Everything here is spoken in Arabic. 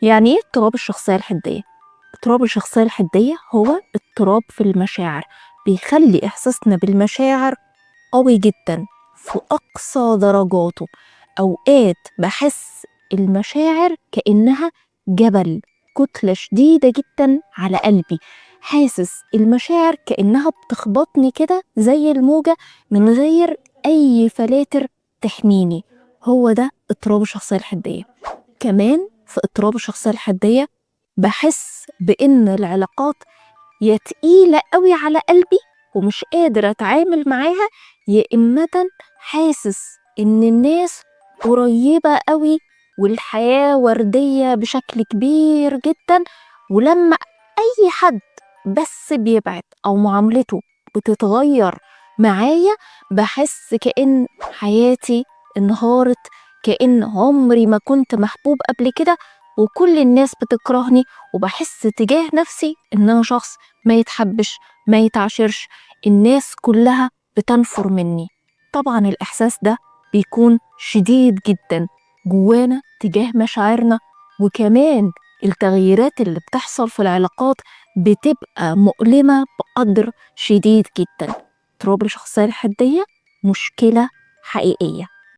يعني ايه اضطراب الشخصية الحدية؟ اضطراب الشخصية الحدية هو اضطراب في المشاعر، بيخلي إحساسنا بالمشاعر قوي جدا في أقصى درجاته. أوقات بحس المشاعر كأنها جبل، كتلة شديدة جدا على قلبي، حاسس المشاعر كأنها بتخبطني كده زي الموجة من غير أي فلاتر تحميني. هو ده اضطراب الشخصية الحدية. كمان في اضطراب الشخصية الحدية بحس بإن العلاقات يا تقيلة قوي على قلبي ومش قادرة أتعامل معاها، يا إما حاسس إن الناس قريبة قوي والحياة وردية بشكل كبير جدا، ولما أي حد بس بيبعد أو معاملته بتتغير معايا بحس كأن حياتي انهارت، كأن عمري ما كنت محبوب قبل كده وكل الناس بتكرهني، وبحس تجاه نفسي إن أنا شخص ما يتحبش ما يتعاشرش، الناس كلها بتنفر مني. طبعا الإحساس ده بيكون شديد جدا جوانا تجاه مشاعرنا، وكمان التغييرات اللي بتحصل في العلاقات بتبقى مؤلمة بقدر شديد جدا. اضطراب الشخصية الحدية مشكلة حقيقية.